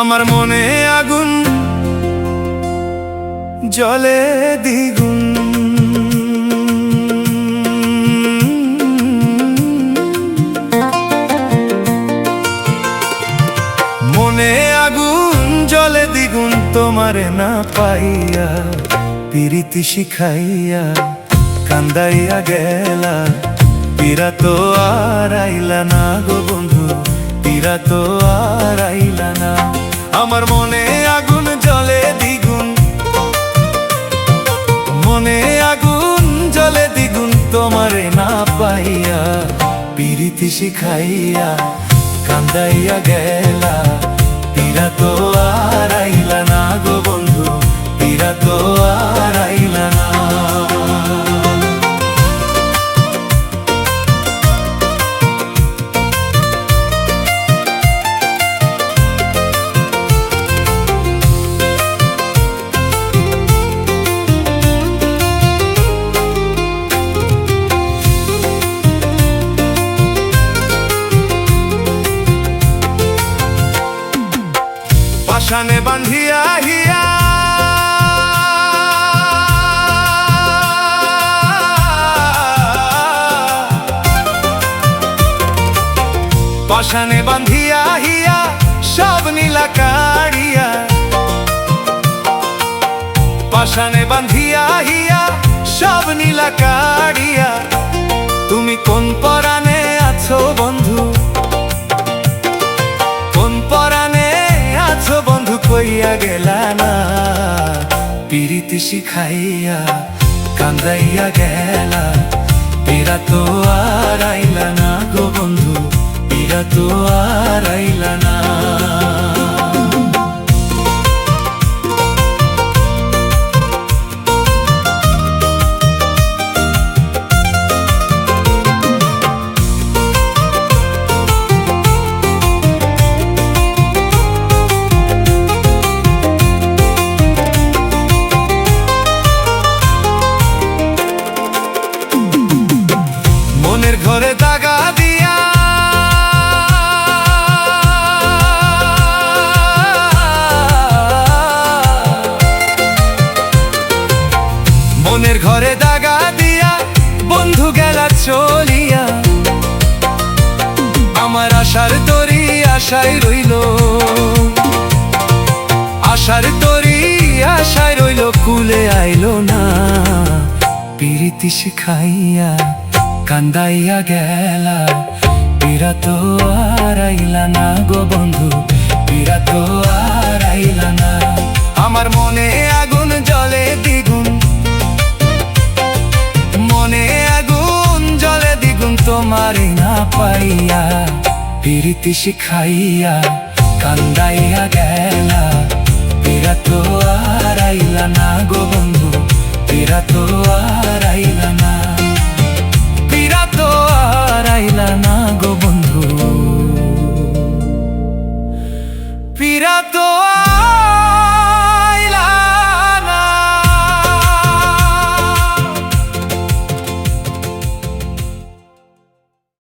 আমার মনে আগুন জ্বলে দ্বিগুণ। মনে আগুন জ্বলে দ্বিগুণ তোমারে না পাইয়া, পিরিতি শিখাইয়া কান্দাইয়া গেলা। পীড়া তো আর আইলা না গো বন্ধু, পীড়া তো আর আইলা না। আমার মনে আগুন জ্বলে দ্বিগুণ, মনে আগুন জ্বলে দ্বিগুণ তোমারে না পাইয়া, পিরিতি শিখাইয়া কান্দাইয়া গেলা। পীড়া তো আর আইলা না গো বন্ধু, পীড়া তো আর আইলা না। পাশানে বান্ধিয়া হিয়া পাশানে বান্ধিয়া হিয়া সব নীলা কাড়িয়া। পাশানে বান্ধিয়া হিয়া সব নীলা কাড়িয়া। তুমি কোন পরাণে আছো বন্ধু, কোন পরাণে আছো বন্ধু কইয়া গেলা না। পিরিতি শিখাইয়া কান্দাইয়া গেলা। পীড়া তো আর আইলা না গো বন্ধু, পীড়া তো আর আইলা না। মনের ঘরে দাগা দিয়া মনের ঘরে দাগা দিয়া বন্ধু গেলা চলিয়া। আমার আশার তরি আশায় রইল, আশার তরি আশায় রইল, কুলে আইলো না। পিরিতি শিখাইয়া কান্দাইয়া গেলা। পীড়া তো আর আইলা না গো বন্ধু, পীড়া তো আর আইলা না। আমার মনে আগুন জ্বলে দ্বিগুণ, মনে আগুন জ্বলে দ্বিগুণ তোমারে না পাইয়া, পিরিতি শিখাইয়া কান্দাইয়া গেলা। পীড়া তো আর আইলা না গো বন্ধু, পীড়া তো আর আইলা না, পীড়া তো আর আইলা না গো বন্ধু, পীড়া তো